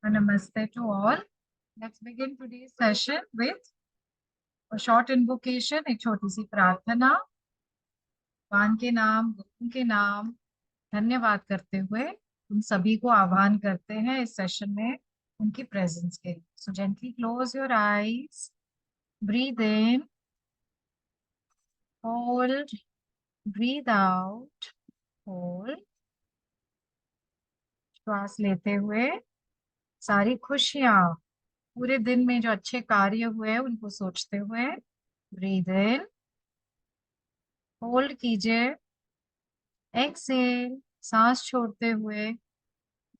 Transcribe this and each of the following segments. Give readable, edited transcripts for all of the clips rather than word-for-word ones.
Namaste to all. Let's begin today's session with a short invocation, एक छोटी सी प्रार्थना। भगवान के नाम, गुरु के नाम धन्यवाद करते हुए उन सभी को आह्वान करते हैं इस सेशन में उनकी प्रेजेंस के लिए। So gently close your eyes, breathe in, hold, breathe out, hold. श्वास लेते हुए सारी खुशियां, पूरे दिन में जो अच्छे कार्य हुए उनको सोचते हुए ब्रीद इन, होल्ड कीजिए, एक्सेल, सांस छोड़ते हुए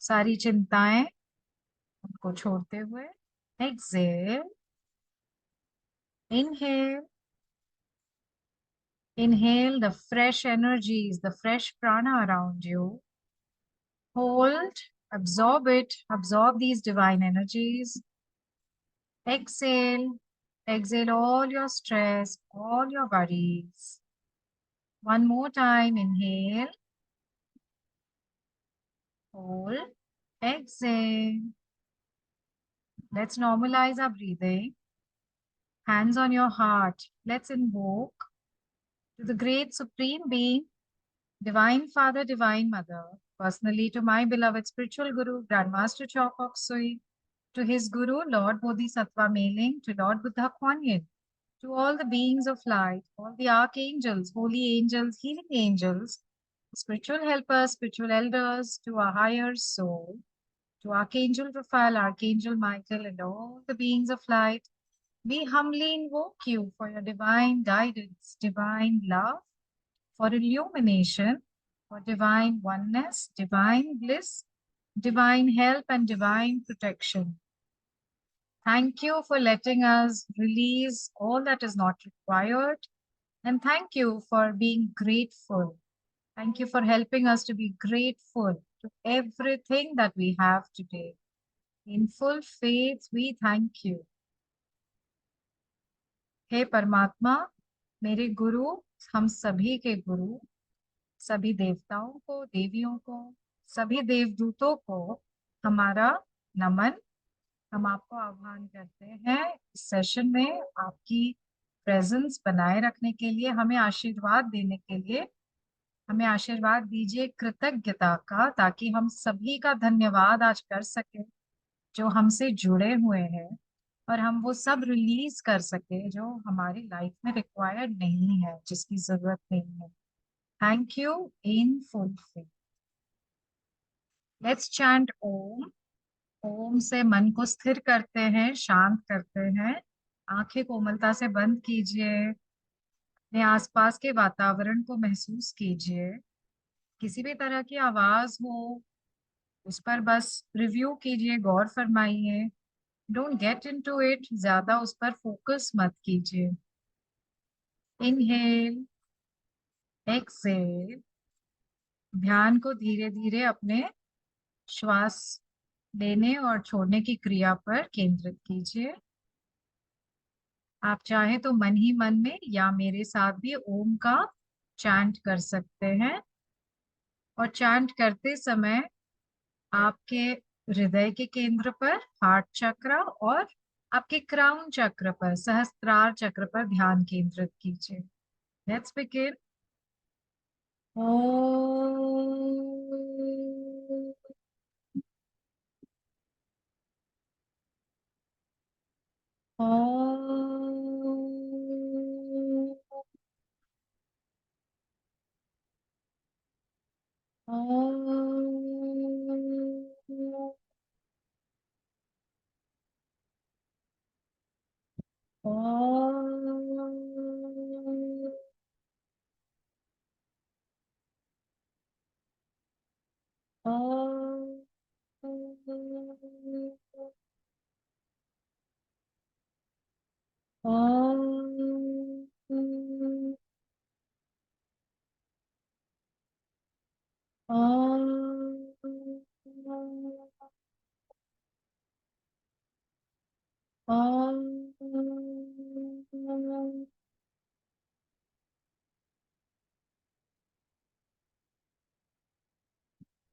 सारी चिंताएं उनको छोड़ते हुए exhale, inhale, inhale the fresh energies, the fresh prana around you, hold, absorb it, absorb these divine energies, exhale, exhale all your stress, all your worries. One more time, inhale, hold, exhale. Let's normalize our breathing. Hands on your heart. Let's invoke to the great Supreme Being, Divine Father, Divine Mother, personally to my beloved spiritual Guru, Grandmaster Chokok Sui, to his Guru, Lord Bodhisattva Mailing, to Lord Buddha Kuan Yin, to all the beings of light, all the archangels, holy angels, healing angels, spiritual helpers, spiritual elders, to our higher soul, to Archangel Raphael, Archangel Michael, and all the beings of light. We humbly invoke you for your divine guidance, divine love, for illumination, for divine oneness, divine bliss, divine help, and divine protection. Thank you for letting us release all that is not required. And thank you for being grateful. Thank you for helping us to be grateful to everything that we have today. In full faith, we thank you. हे परमात्मा, मेरे गुरु, हम सभी के गुरु, सभी देवताओं को, देवियों को, सभी देवदूतों को हमारा नमन। हम आपको आह्वान करते हैं इस सेशन में आपकी प्रेजेंस बनाए रखने के लिए, हमें आशीर्वाद देने के लिए। हमें आशीर्वाद दीजिए कृतज्ञता का, ताकि हम सभी का धन्यवाद आज कर सके जो हमसे जुड़े हुए हैं, और हम वो सब रिलीज कर सके जो हमारी लाइफ में रिक्वायर्ड नहीं है, जिसकी जरूरत नहीं है। Thank you in full faith. Let's chant Om. Om से मन को स्थिर करते हैं, शांत करते हैं। आंखें कोमलता से बंद कीजिए, अपने आसपास के वातावरण को महसूस कीजिए। किसी भी तरह की आवाज हो उस पर बस रिव्यू कीजिए, गौर फरमाइए। डोंट गेट इनटू इट, ज्यादा उस पर फोकस मत कीजिए। Inhale, exhale. ध्यान को धीरे धीरे अपने श्वास लेने और छोड़ने की क्रिया पर केंद्रित कीजिए। आप चाहे तो मन ही मन में या मेरे साथ भी ओम का चैंट कर सकते हैं। और चैंट करते समय आपके हृदय के केंद्र पर, हार्ट चक्र, और आपके क्राउन चक्र पर, सहस्त्रार चक्र पर ध्यान केंद्रित कीजिए। Let's begin.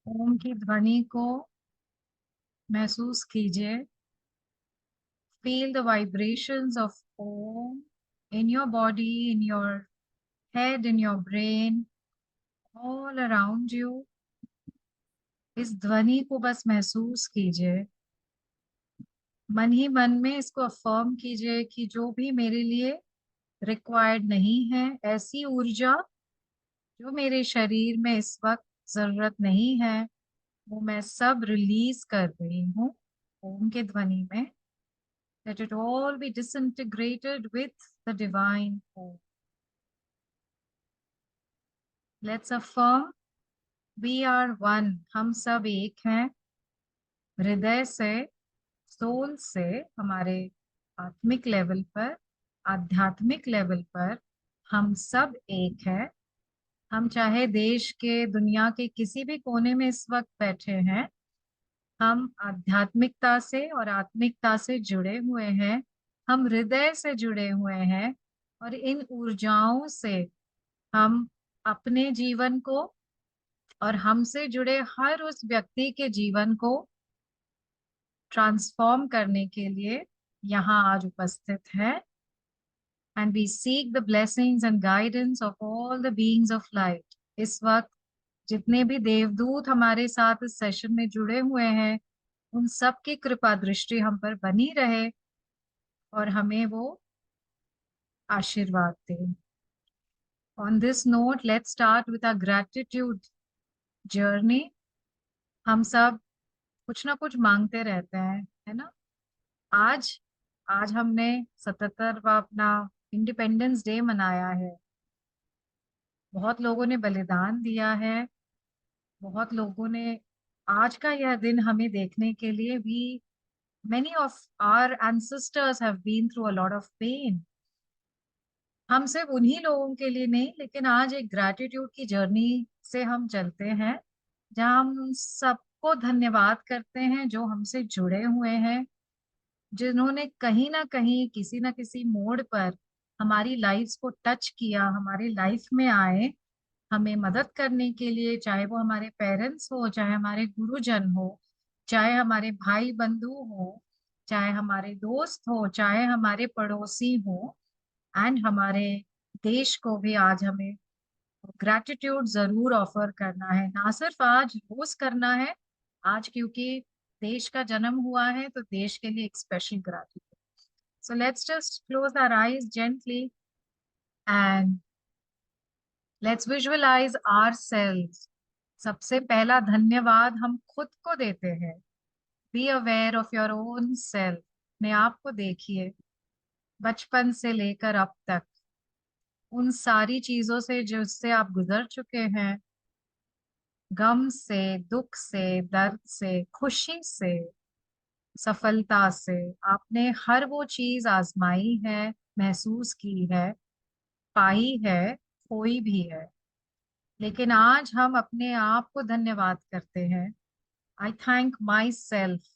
ओम की ध्वनि को महसूस कीजिए, feel the vibrations of Om in your body, in your head, in your brain, all around you. इस ध्वनि को बस महसूस कीजिए, मन ही मन में इसको अफर्म कीजिए कि जो भी मेरे लिए रिक्वायर्ड नहीं है, ऐसी ऊर्जा जो मेरे शरीर में इस वक्त जरूरत नहीं है, वो मैं सब रिलीज कर रही हूँ ओम के ध्वनि में. Let it all be disintegrated with the divine Om. Let's affirm we are one. हम सब एक हैं. हृदय से, सोल से, हमारे आत्मिक लेवल पर, आध्यात्मिक लेवल पर हम सब एक है. हम चाहे देश के, दुनिया के किसी भी कोने में इस वक्त बैठे हैं, हम आध्यात्मिकता से और आत्मिकता से जुड़े हुए हैं. हम हृदय से जुड़े हुए हैं और इन ऊर्जाओं से हम अपने जीवन को और हमसे जुड़े हर उस व्यक्ति के जीवन को ट्रांसफॉर्म करने के लिए यहाँ आज उपस्थित है. And we seek the blessings and guidance of all the beings of light. इस वक्त जितने भी देवदूत हमारे साथ इस सेशन में जुड़े हुए हैं, उन सब की कृपा दृष्टि हम पर बनी रहे और हमें वो आशीर्वाद दे. On this note let's start with a gratitude journey. हम सब कुछ ना कुछ मांगते रहते हैं, है ना. आज आज हमने 77वां अपना इंडिपेंडेंस डे मनाया है. बहुत लोगों ने बलिदान दिया है, बहुत लोगों ने आज का यह दिन हमें देखने के लिए भी, many of our ancestors have been through a lot of pain. हम सिर्फ उन्हीं लोगों के लिए नहीं, लेकिन आज एक ग्रैटिट्यूड की जर्नी से हम चलते हैं, जहां हम उन सबको धन्यवाद करते हैं जो हमसे जुड़े हुए हैं, जिन्होंने कहीं ना कहीं किसी ना किसी मोड़ पर हमारी लाइफ को टच किया, हमारी लाइफ में आए हमें मदद करने के लिए. चाहे वो हमारे पेरेंट्स हो, चाहे हमारे गुरुजन हो, चाहे हमारे भाई बंधु हो, चाहे हमारे दोस्त हो, चाहे हमारे पड़ोसी हो. एंड हमारे देश को भी आज हमें ग्रैटिट्यूड जरूर ऑफर करना है. ना सिर्फ आज, रोज करना है. आज क्योंकि देश का जन्म हुआ है, तो देश के लिए एक special gratitude. So let's just close our eyes gently and let's visualise ourselves. सबसे पहला धन्यवाद हम खुद को देते हैं. Be aware of your own self. अपने आप को देखिए, बचपन से लेकर अब तक उन सारी चीजों से जिससे आप गुजर चुके हैं, गम से, दुख से, दर्द से, खुशी से, सफलता से. आपने हर वो चीज आजमाई है, महसूस की है, पाई है, खोई भी है. लेकिन आज हम अपने आप को धन्यवाद करते हैं. आई thank my self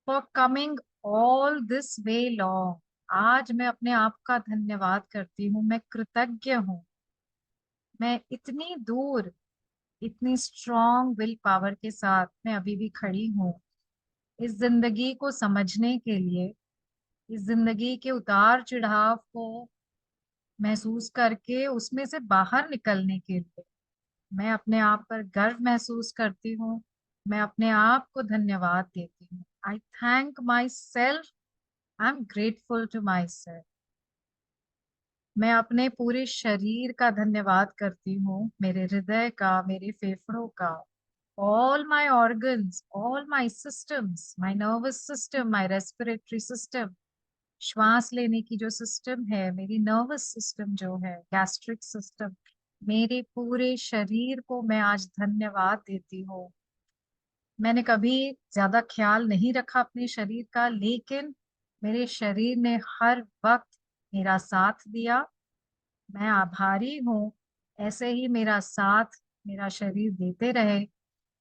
for coming all this way long. आज मैं अपने आप का धन्यवाद करती हूँ. मैं कृतज्ञ हूँ. मैं इतनी दूर, इतनी स्ट्रॉन्ग विल पावर के साथ मैं अभी भी खड़ी हूँ, इस जिंदगी को समझने के लिए, इस जिंदगी के उतार चढ़ाव को महसूस करके उसमें से बाहर निकलने के लिए. मैं अपने आप पर गर्व महसूस करती हूँ. मैं अपने आप को धन्यवाद देती हूँ. I thank myself. I am grateful to myself. मैं अपने पूरे शरीर का धन्यवाद करती हूँ, मेरे हृदय का, मेरे फेफड़ों का, all my organs, all my systems, my nervous system, my respiratory system. श्वास लेने की जो सिस्टम है, मेरी नर्वस सिस्टम जो है, गैस्ट्रिक सिस्टम, मेरे पूरे शरीर को मैं आज धन्यवाद देती हूँ. मैंने कभी ज्यादा ख्याल नहीं रखा अपने शरीर का, लेकिन मेरे शरीर ने हर वक्त मेरा साथ दिया. मैं आभारी हूँ. ऐसे ही मेरा साथ मेरा शरीर देते रहे.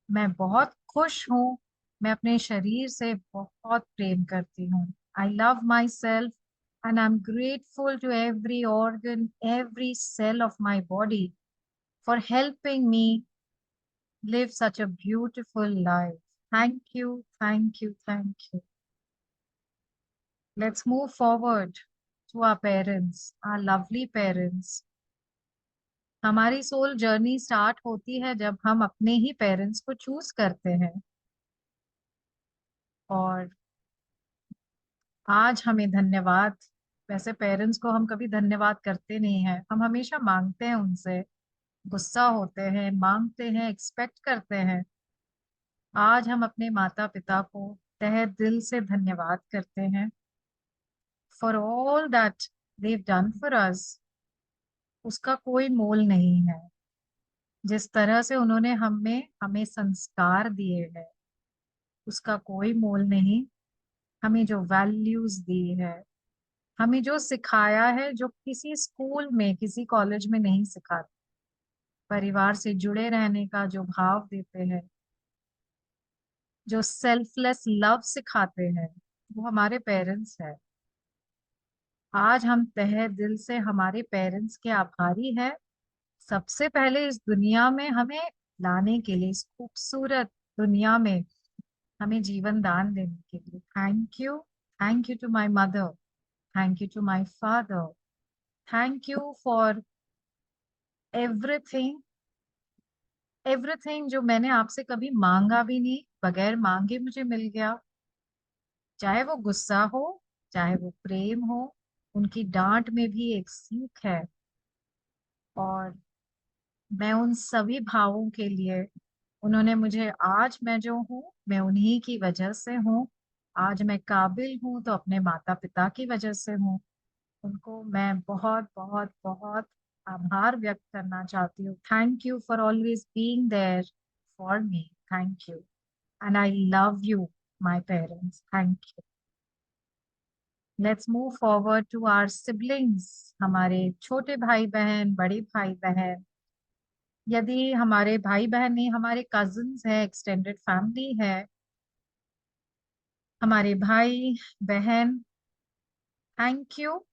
मैं बहुत खुश हूँ. मैं अपने शरीर से बहुत प्रेम करती हूँ. I love myself and I am grateful to every organ, every cell of my body for helping me live such a beautiful life. Thank you, thank you, thank you. Let's move forward to our parents, our lovely parents. हमारी soul journey start होती है जब हम अपने ही parents को choose करते हैं। और आज हमें धन्यवाद, वैसे पेरेंट्स को हम कभी धन्यवाद करते नहीं हैं, हम हमेशा मांगते हैं उनसे, गुस्सा होते हैं, मांगते हैं, एक्सपेक्ट करते हैं। आज हम अपने माता पिता को तहे दिल से धन्यवाद करते हैं for all that they've done for us. उसका कोई मोल नहीं है। जिस तरह से उन्होंने हमें हमें संस्कार दिए हैं, उसका कोई मोल नहीं। हमें जो वैल्यूज दी है, हमें जो सिखाया है, जो किसी स्कूल में किसी कॉलेज में नहीं सिखाते, परिवार से जुड़े रहने का जो भाव देते हैं, जो सेल्फलेस लव सिखाते हैं, वो हमारे पेरेंट्स हैं। आज हम तहे दिल से हमारे पेरेंट्स के आभारी हैं, सबसे पहले इस दुनिया में हमें लाने के लिए, इस खूबसूरत दुनिया में हमें जीवन दान देने के लिए। Thank you to my mother, thank you to my father, thank you for everything, everything जो मैंने आपसे कभी मांगा भी नहीं, बगैर मांगे मुझे मिल गया। चाहे वो गुस्सा हो, चाहे वो प्रेम हो, उनकी डांट में भी एक सीख है। और मैं उन सभी भावों के लिए, उन्होंने मुझे, आज मैं जो हूँ मैं उन्हीं की वजह से हूँ। आज मैं काबिल हूँ तो अपने माता पिता की वजह से हूँ। उनको मैं बहुत बहुत बहुत आभार व्यक्त करना चाहती हूँ। Thank you for always being there for me. Thank you and I love you my parents. Thank you. Let's move forward to our siblings, हमारे छोटे भाई बहन, बड़े भाई बहन। यदि हमारे भाई बहन नहीं, हमारे कजिन्स है, एक्सटेंडेड फैमिली है, हमारे भाई बहन, थैंक यू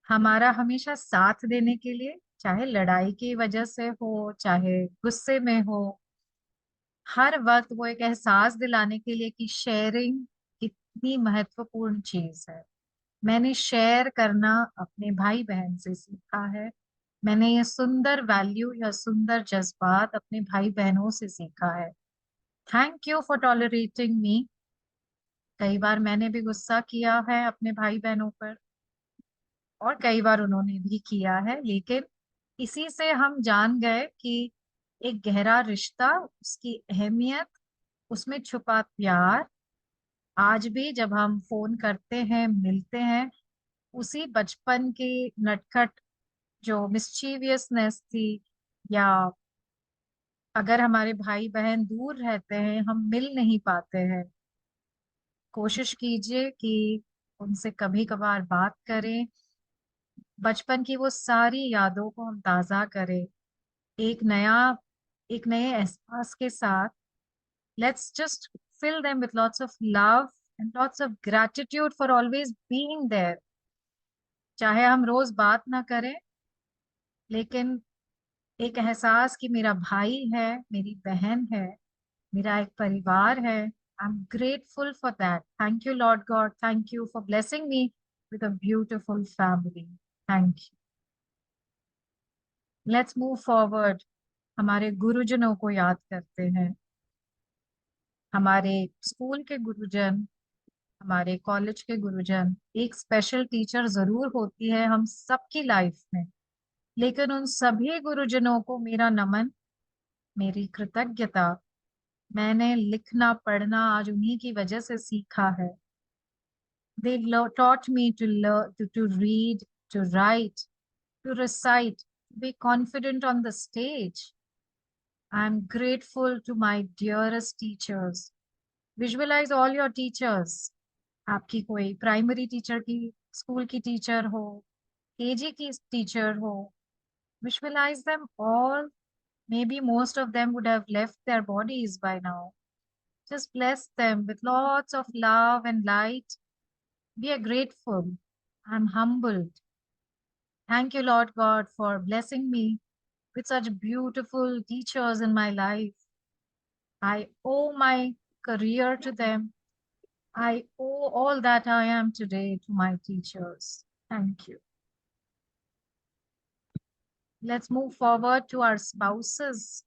हमारा हमेशा साथ देने के लिए, चाहे लड़ाई की वजह से हो, चाहे गुस्से में हो। हर वक्त वो एक एहसास दिलाने के लिए कि शेयरिंग कितनी महत्वपूर्ण चीज है। मैंने शेयर करना अपने भाई बहन से सीखा है। मैंने ये सुंदर वैल्यू या सुंदर जज्बात अपने भाई बहनों से सीखा है। थैंक यू फॉर टॉलरेटिंग मी। कई बार मैंने भी गुस्सा किया है अपने भाई बहनों पर, और कई बार उन्होंने भी किया है, लेकिन इसी से हम जान गए कि एक गहरा रिश्ता, उसकी अहमियत, उसमें छुपा प्यार। आज भी जब हम फोन करते हैं, मिलते हैं, उसी बचपन की नटखट जो मिस्चीवियसनेस थी, या अगर हमारे भाई बहन दूर रहते हैं, हम मिल नहीं पाते हैं, कोशिश कीजिए कि उनसे कभी कभार बात करें, बचपन की वो सारी यादों को हम ताजा करें, एक नया, एक नए एहसास के साथ। Let's just fill them with lots of love and lots of gratitude for always being there। चाहे हम रोज बात ना करें, लेकिन एक एहसास कि मेरा भाई है, मेरी बहन है, मेरा एक परिवार है। आई am grateful for that. Thank you Lord God, thank you for blessing me with a beautiful family. Thank you. Let's move forward, हमारे गुरुजनों को याद करते हैं। हमारे स्कूल के गुरुजन, हमारे कॉलेज के गुरुजन, एक स्पेशल टीचर जरूर होती है हम सबकी लाइफ में, लेकिन उन सभी गुरुजनों को मेरा नमन, मेरी कृतज्ञता। मैंने लिखना पढ़ना आज उन्हीं की वजह से सीखा है। They taught me to learn, to read, to write, to recite, to be confident on the stage. I'm grateful to my dearest teachers. Visualize all your teachers. आपकी कोई प्राइमरी टीचर की, स्कूल की टीचर हो, KG की teacher हो, visualize them all. Maybe most of them would have left their bodies by now. Just bless them with lots of love and light. Be grateful. I'm humbled. Thank you, Lord God, for blessing me with such beautiful teachers in my life. I owe my career to them. I owe all that I am today to my teachers. Thank you. Let's move forward to our spouses.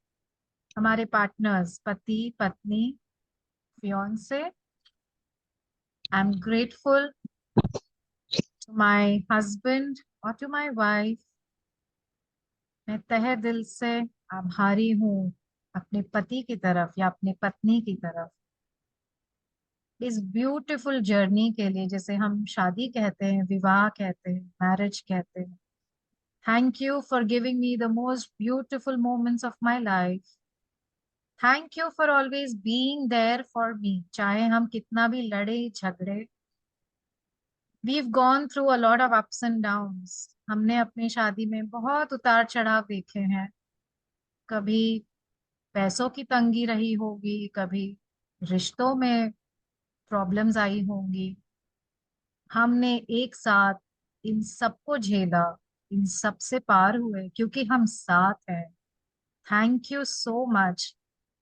हमारे partners, पति, पत्नी, fiance. I'm grateful to my husband or to my wife. मैं तहे दिल से आभारी हूँ अपने पति की तरफ या अपनी पत्नी की तरफ इस ब्यूटीफुल जर्नी के लिए, जैसे हम शादी कहते हैं, विवाह कहते हैं, मैरिज कहते हैं. Thank you for giving me the most beautiful moments of my life. Thank you for always being there for me. चाहे हम कितना भी लड़े झगड़े, we've gone through a lot of ups and downs. हमने अपनी शादी में बहुत उतार चढ़ाव देखे हैं. कभी पैसों की तंगी रही होगी, कभी रिश्तों में प्रॉब्लम्स आई होंगी. हमने एक साथ इन सबको झेला, इन सब से पार हुए क्योंकि हम साथ हैं. Thank you so much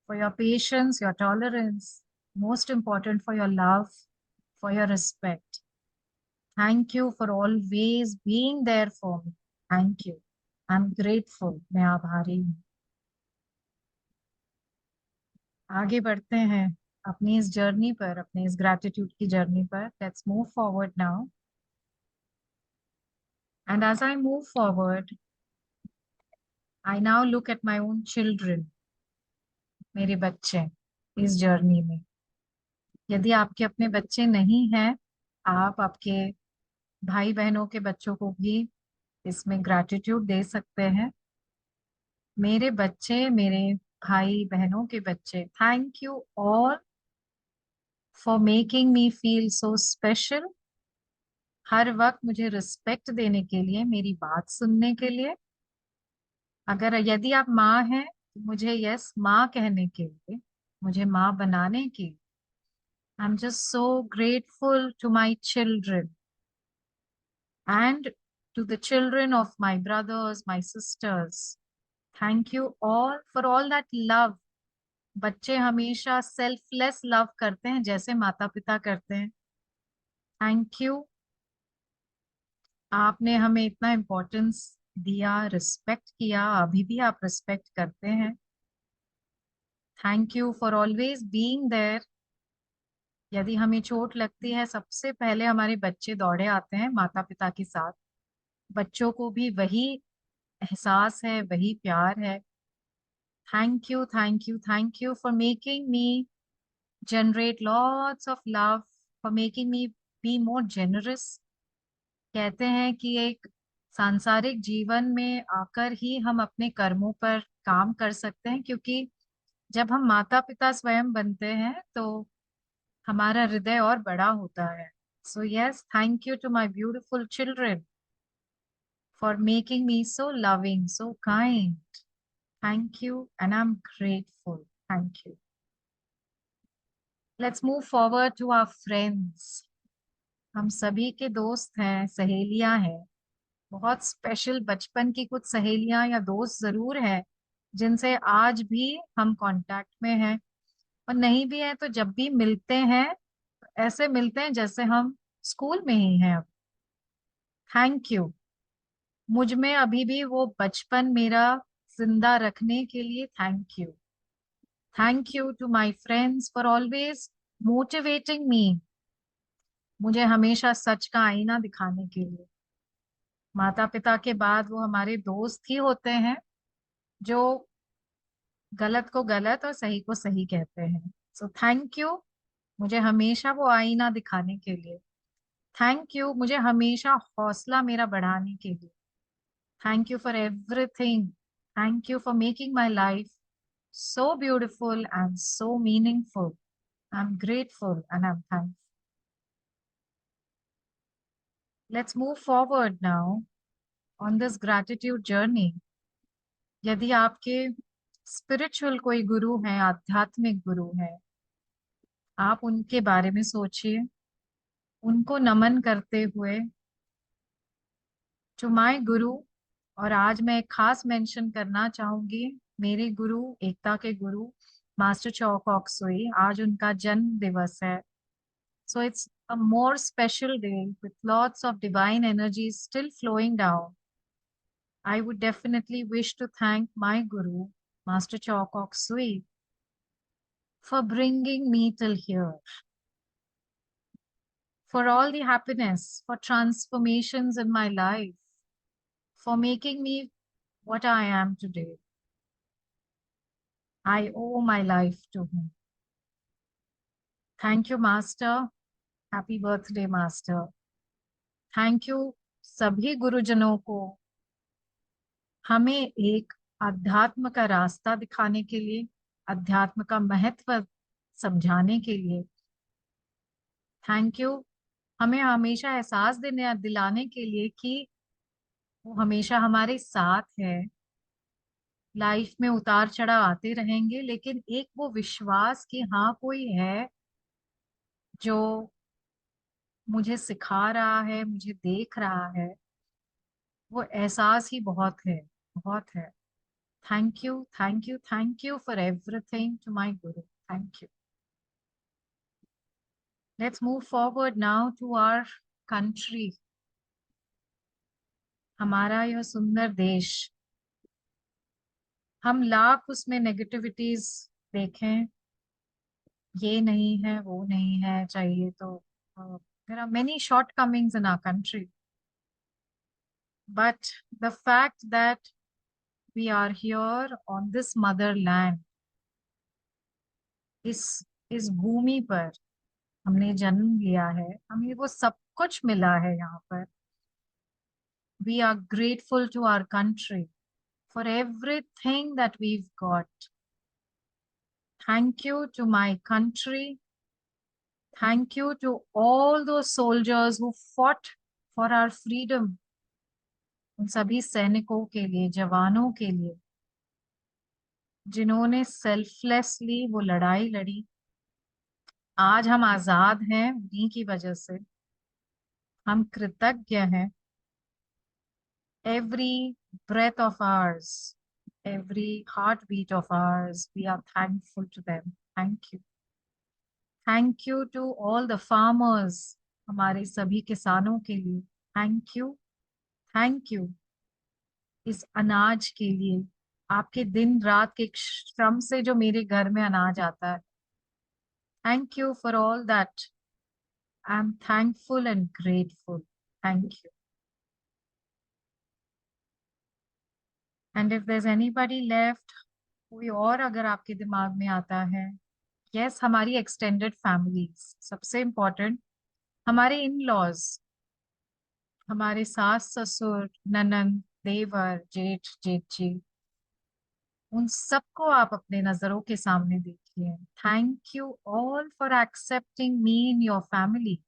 for your patience, your tolerance, most important for your love, for your respect. Thank you for always being there for me. Thank you. I am grateful. मैं आभारी हूँ. आगे बढ़ते हैं अपनी इस जर्नी पर, अपने इस ग्रैटिट्यूड की जर्नी पर. Let's move forward now. And as I move forward, I now look at my own children, मेरे बच्चे इस जर्नी में. यदि आपके अपने बच्चे नहीं हैं, आप आपके भाई बहनों के बच्चों को भी इसमें ग्रैटिट्यूड दे सकते हैं. मेरे बच्चे, मेरे भाई बहनों के बच्चे, thank you all for making me feel so special. हर वक्त मुझे रिस्पेक्ट देने के लिए, मेरी बात सुनने के लिए. अगर यदि आप माँ हैं तो मुझे यस माँ कहने के लिए, मुझे माँ बनाने की. I am just so grateful to my children and to the children of my brothers, my sisters. Thank you all for all that love. बच्चे हमेशा सेल्फलेस लव करते हैं जैसे माता पिता करते हैं. Thank you. आपने हमें इतना इम्पोर्टेंस दिया, रिस्पेक्ट किया, अभी भी आप रिस्पेक्ट करते हैं. Thank you for always being there. यदि हमें चोट लगती है, सबसे पहले हमारे बच्चे दौड़े आते हैं माता पिता के साथ. बच्चों को भी वही एहसास है, वही प्यार है. Thank you, thank you, thank you for making me generate lots of love, for making me be more generous. कहते हैं कि एक सांसारिक जीवन में आकर ही हम अपने कर्मों पर काम कर सकते हैं, क्योंकि जब हम माता पिता स्वयं बनते हैं तो हमारा हृदय और बड़ा होता है. So yes, thank you to my beautiful children for making me so loving, so kind. Thank you and I am grateful. Thank you. Let's move forward to our friends. हम सभी के दोस्त हैं, सहेलियां हैं. बहुत स्पेशल बचपन की कुछ सहेलियां या दोस्त जरूर हैं जिनसे आज भी हम कांटेक्ट में हैं. और नहीं भी है तो जब भी मिलते हैं ऐसे मिलते हैं जैसे हम स्कूल में ही हैं अब. Thank you. मुझ में अभी भी वो बचपन मेरा जिंदा रखने के लिए thank you. Thank you to my friends for always motivating me. मुझे हमेशा सच का आईना दिखाने के लिए. माता पिता के बाद वो हमारे दोस्त ही होते हैं जो गलत को गलत और सही को सही कहते हैं. So thank you. मुझे हमेशा वो आईना दिखाने के लिए. Thank you. मुझे हमेशा हौसला मेरा बढ़ाने के लिए. Thank you for everything. Thank you for making my life so beautiful and so meaningful. I'm grateful and I'm thankful. Let's move forward now on this gratitude journey. यदि आपके स्पिरिचुअल कोई गुरु हैं, आध्यात्मिक गुरु हैं, आप उनके बारे में सोचिए. उनको नमन करते हुए, टू माय गुरु. और आज मैं एक खास मेंशन करना चाहूंगी, मेरे गुरु, एकता के गुरु मास्टर चौक ऑक्सुई, आज उनका जन्म दिवस है. So it's a more special day with lots of divine energies still flowing down. I would definitely wish to thank my Guru, Master Chokok Sui, for bringing me till here, for all the happiness, for transformations in my life, for making me what I am today. I owe my life to him. Thank you, Master. Happy birthday, Master. Thank you सभी गुरुजनों को हमें एक अध्यात्म का रास्ता दिखाने के लिए, अध्यात्म का महत्व समझाने के लिए. थैंक यू हमें हमेशा एहसास देने दिलाने के लिए कि वो हमेशा हमारे साथ है. लाइफ में उतार चढ़ाव आते रहेंगे, लेकिन एक वो विश्वास कि हाँ कोई है जो मुझे सिखा रहा है, मुझे देख रहा है, वो एहसास ही बहुत है, बहुत है. Thank you, thank you, thank you for everything to my Guru. Thank you. Let's move forward now to our country. हमारा यह सुंदर देश. हम लाख उसमें नेगेटिविटीज देखें, ये नहीं है, वो नहीं है, चाहिए तो there are many shortcomings in our country. But the fact that we are here on this motherland, इस भूमि पर हमने जन्म लिया है, हमें वो सब कुछ मिला है यहाँ पर. We are grateful to our country for everything that we've got. Thank you to my country. Thank you to all those soldiers who fought for our freedom. उन सभी सैनिकों के लिए, जवानों के लिए, जिन्होंने सेल्फलेसली वो लड़ाई लड़ी. आज हम आजाद हैं उन्हीं की वजह से. हम कृतज्ञ हैं. Every breath of ours, every heartbeat of ours, we are thankful to them. Thank you. Thank you to all the farmers, हमारे सभी किसानों के लिए. Thank you. Thank you. इस अनाज के लिए, आपके दिन रात के श्रम से जो मेरे घर में अनाज आता है. Thank you for all that. I'm thankful and grateful. Thank you. And if there's anybody left, कोई और अगर आपके दिमाग में आता है, यस, हमारी एक्सटेंडेड फैमिलीज, सबसे इम्पोर्टेंट हमारे इन लॉज, हमारे सास ससुर, ननंद, देवर, जेठ, जेठी, उन सबको आप अपने नजरों के सामने देखिए. Thank you all for accepting me in your family.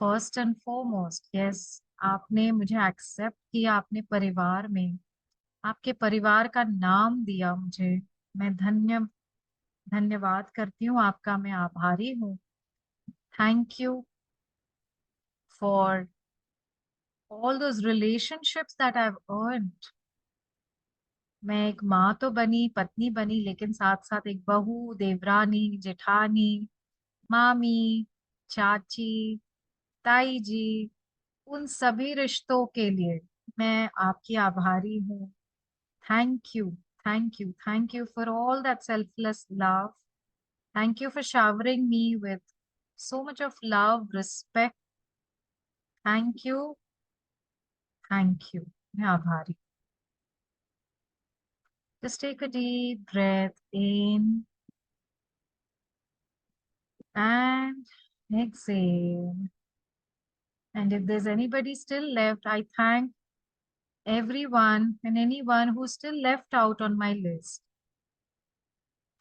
First and foremost, yes, आपने मुझे एक्सेप्ट किया अपने परिवार में. आपके परिवार का नाम दिया मुझे. मैं धन्यवाद करती हूँ आपका. मैं आभारी हूँ. Thank you for all those relationships that I've earned. मैं एक माँ तो बनी, पत्नी बनी, लेकिन साथ साथ एक बहू, देवरानी, जेठानी, मामी, चाची, ताई जी, उन सभी रिश्तों के लिए मैं आपकी आभारी हूँ. Thank you, thank you, thank you for all that selfless love. Thank you for showering me with so much of love, respect. Thank you, thank you. मैं आभारी. Just take a deep breath in and exhale. And if there's anybody still left, I thank everyone and anyone who's still left out on my list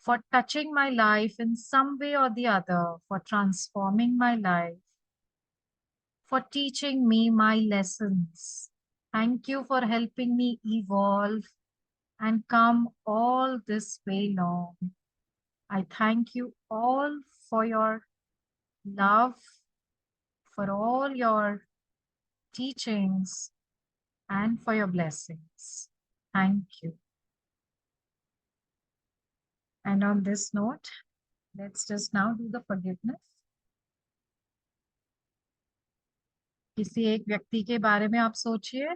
for touching my life in some way or the other, for transforming my life, for teaching me my lessons. Thank you for helping me evolve and come all this way long. I thank you all for your love, for all your teachings, and for your blessings. Thank you. And on this note, let's just now do the forgiveness. किसी एक व्यक्ति के बारे में आप सोचिए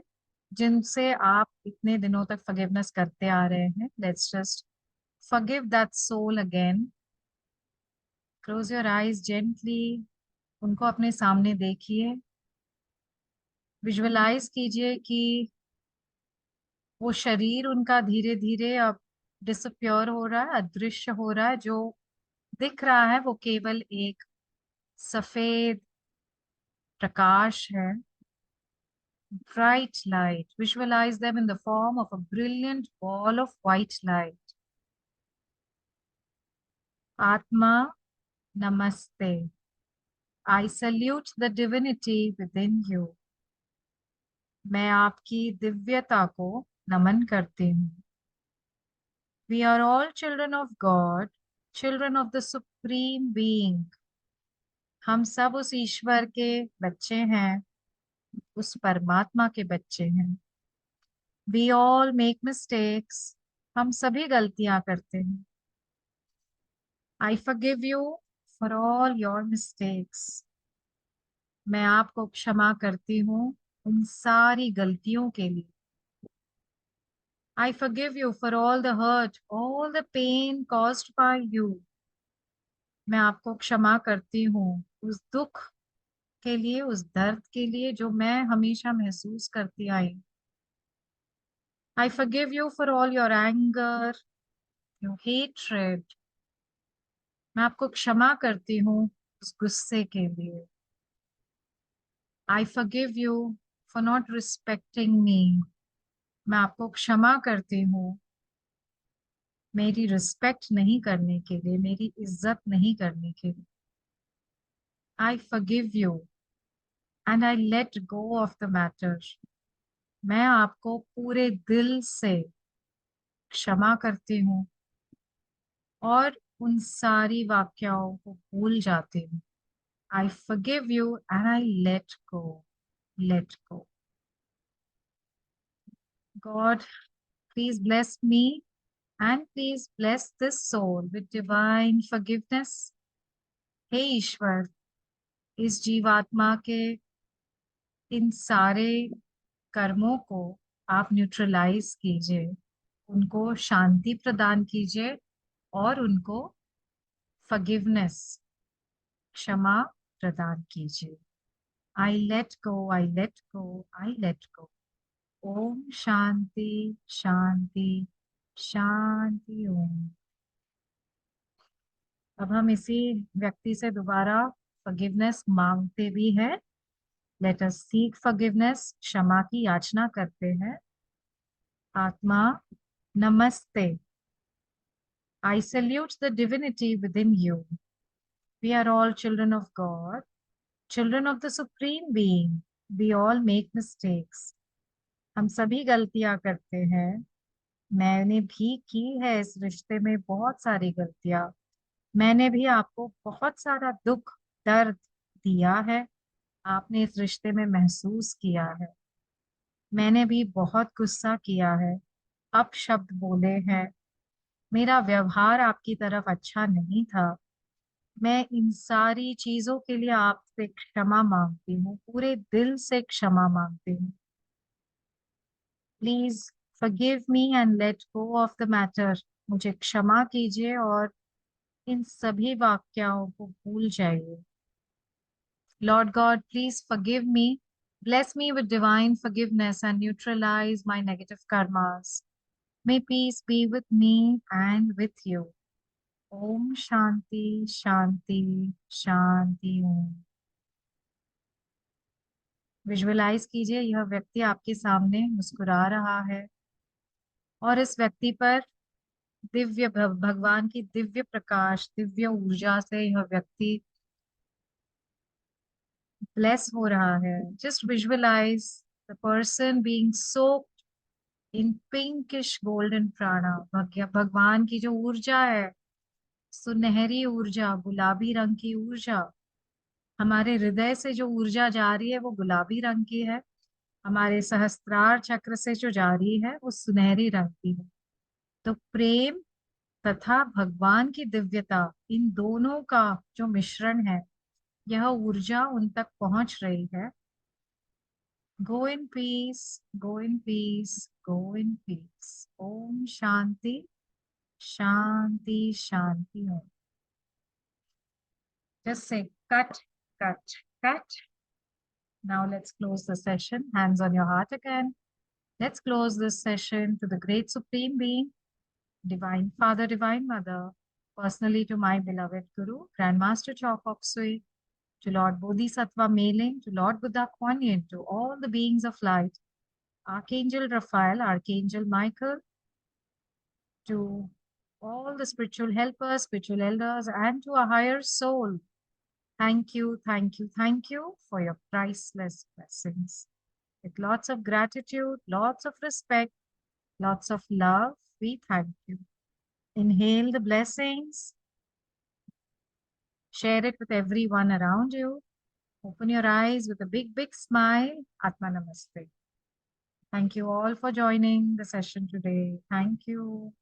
जिनसे आप इतने दिनों तक forgiveness करते आ रहे हैं. Let's just forgive that soul again. Close your eyes gently. उनको अपने सामने देखिए. विजुअलाइज कीजिए कि वो शरीर उनका धीरे धीरे अब डिसअपियर हो रहा है, अदृश्य हो रहा है. जो दिख रहा है वो केवल एक सफेद प्रकाश है. Bright light. Visualize them in the form of a brilliant ball of white light. Atma, Namaste. I salute the divinity within you. मैं आपकी दिव्यता को नमन करती हूँ. We are all children of God, children of the Supreme Being. हम सब उस ईश्वर के बच्चे हैं, उस परमात्मा के बच्चे हैं. We all make mistakes. हम सभी गलतियां करते हैं. I forgive you for all your mistakes. मैं आपको क्षमा करती हूँ उन सारी गलतियों के लिए. I forgive you for all the hurt, all the pain caused by you. मैं आपको क्षमा करती हूँ उस दुख के लिए, उस दर्द के लिए जो मैं हमेशा महसूस करती आई. I forgive you for all your anger, your hatred. मैं आपको क्षमा करती हूँ उस गुस्से के लिए. I forgive you for not respecting me. मैं आपको क्षमा करती हूँ मेरी रिस्पेक्ट नहीं करने के लिए, मेरी इज्जत नहीं करने के लिए. I forgive you and I let go of the matter. मैं आपको पूरे दिल से क्षमा करती हूँ और उन सारी वाक्याओं को भूल जाती हूँ. I forgive you and I let go. Let go. God, please bless me and please bless this soul with divine forgiveness. हे ईश्वर, इस जीवात्मा के इन सारे कर्मों को आप न्यूट्रलाइज कीजिए, उनको शांति प्रदान कीजिए और उनको फॉरगिवनेस, क्षमा प्रदान कीजिए. I let go, I let go, I let go. Om शांति शांति शांति. ओम. अब हम इसी व्यक्ति से दोबारा फॉरगिवनेस मांगते भी हैं. Let us seek forgiveness. क्षमा की याचना करते हैं. आत्मा, नमस्ते. I salute the divinity within you. We are all children of God, children of the Supreme Being. We all make mistakes. हम सभी गलतियां करते हैं. मैंने भी की है इस रिश्ते में बहुत सारी गलतियां. मैंने भी आपको बहुत सारा दुख, दर्द दिया है. आपने इस रिश्ते में महसूस किया है. मैंने भी बहुत गुस्सा किया है, अपशब्द बोले हैं. मेरा व्यवहार आपकी तरफ अच्छा नहीं था. मैं इन सारी चीजों के लिए आपसे क्षमा मांगती हूँ, पूरे दिल से क्षमा मांगती हूँ. Please forgive me and let go of the matter. मुझे क्षमा कीजिए और इन सभी वाक्यों को भूल जाइए. Lord God, please forgive me. Bless me with divine forgiveness and neutralize my negative karmas. May peace be with me and with you. ओम शांति शांति शांति. ओम. विजुअलाइज कीजिए यह व्यक्ति आपके सामने मुस्कुरा रहा है और इस व्यक्ति पर दिव्य भगवान की दिव्य प्रकाश, दिव्य ऊर्जा से यह व्यक्ति ब्लेस हो रहा है. Just visualise the person being soaked in pinkish golden prana. भगवान की जो ऊर्जा है, सुनहरी ऊर्जा, गुलाबी रंग की ऊर्जा. हमारे हृदय से जो ऊर्जा जा रही है वो गुलाबी रंग की है. हमारे सहस्त्रार चक्र से जो जा रही है वो सुनहरी रंग की है. तो प्रेम तथा भगवान की दिव्यता, इन दोनों का जो मिश्रण है, यह ऊर्जा उन तक पहुंच रही है। Go in peace, go in peace, go in peace. Om शांति, शांति, शांति। हो जस्ट से cut, cut, cut. Now let's close the session. Hands on your heart again. Let's close this session to the great Supreme Being, Divine Father, Divine Mother, personally to my beloved Guru, Grandmaster Chok Ok Sui, to Lord Bodhisattva Mailing, to Lord Buddha Kuan Yin, to all the beings of light, Archangel Raphael, Archangel Michael, to all the spiritual helpers, spiritual elders, and to a higher soul. Thank you, thank you, thank you for your priceless blessings. With lots of gratitude, lots of respect, lots of love, we thank you. Inhale the blessings, share it with everyone around you. Open your eyes with a big, big smile. Atma Namaste. Thank you all for joining the session today. Thank you.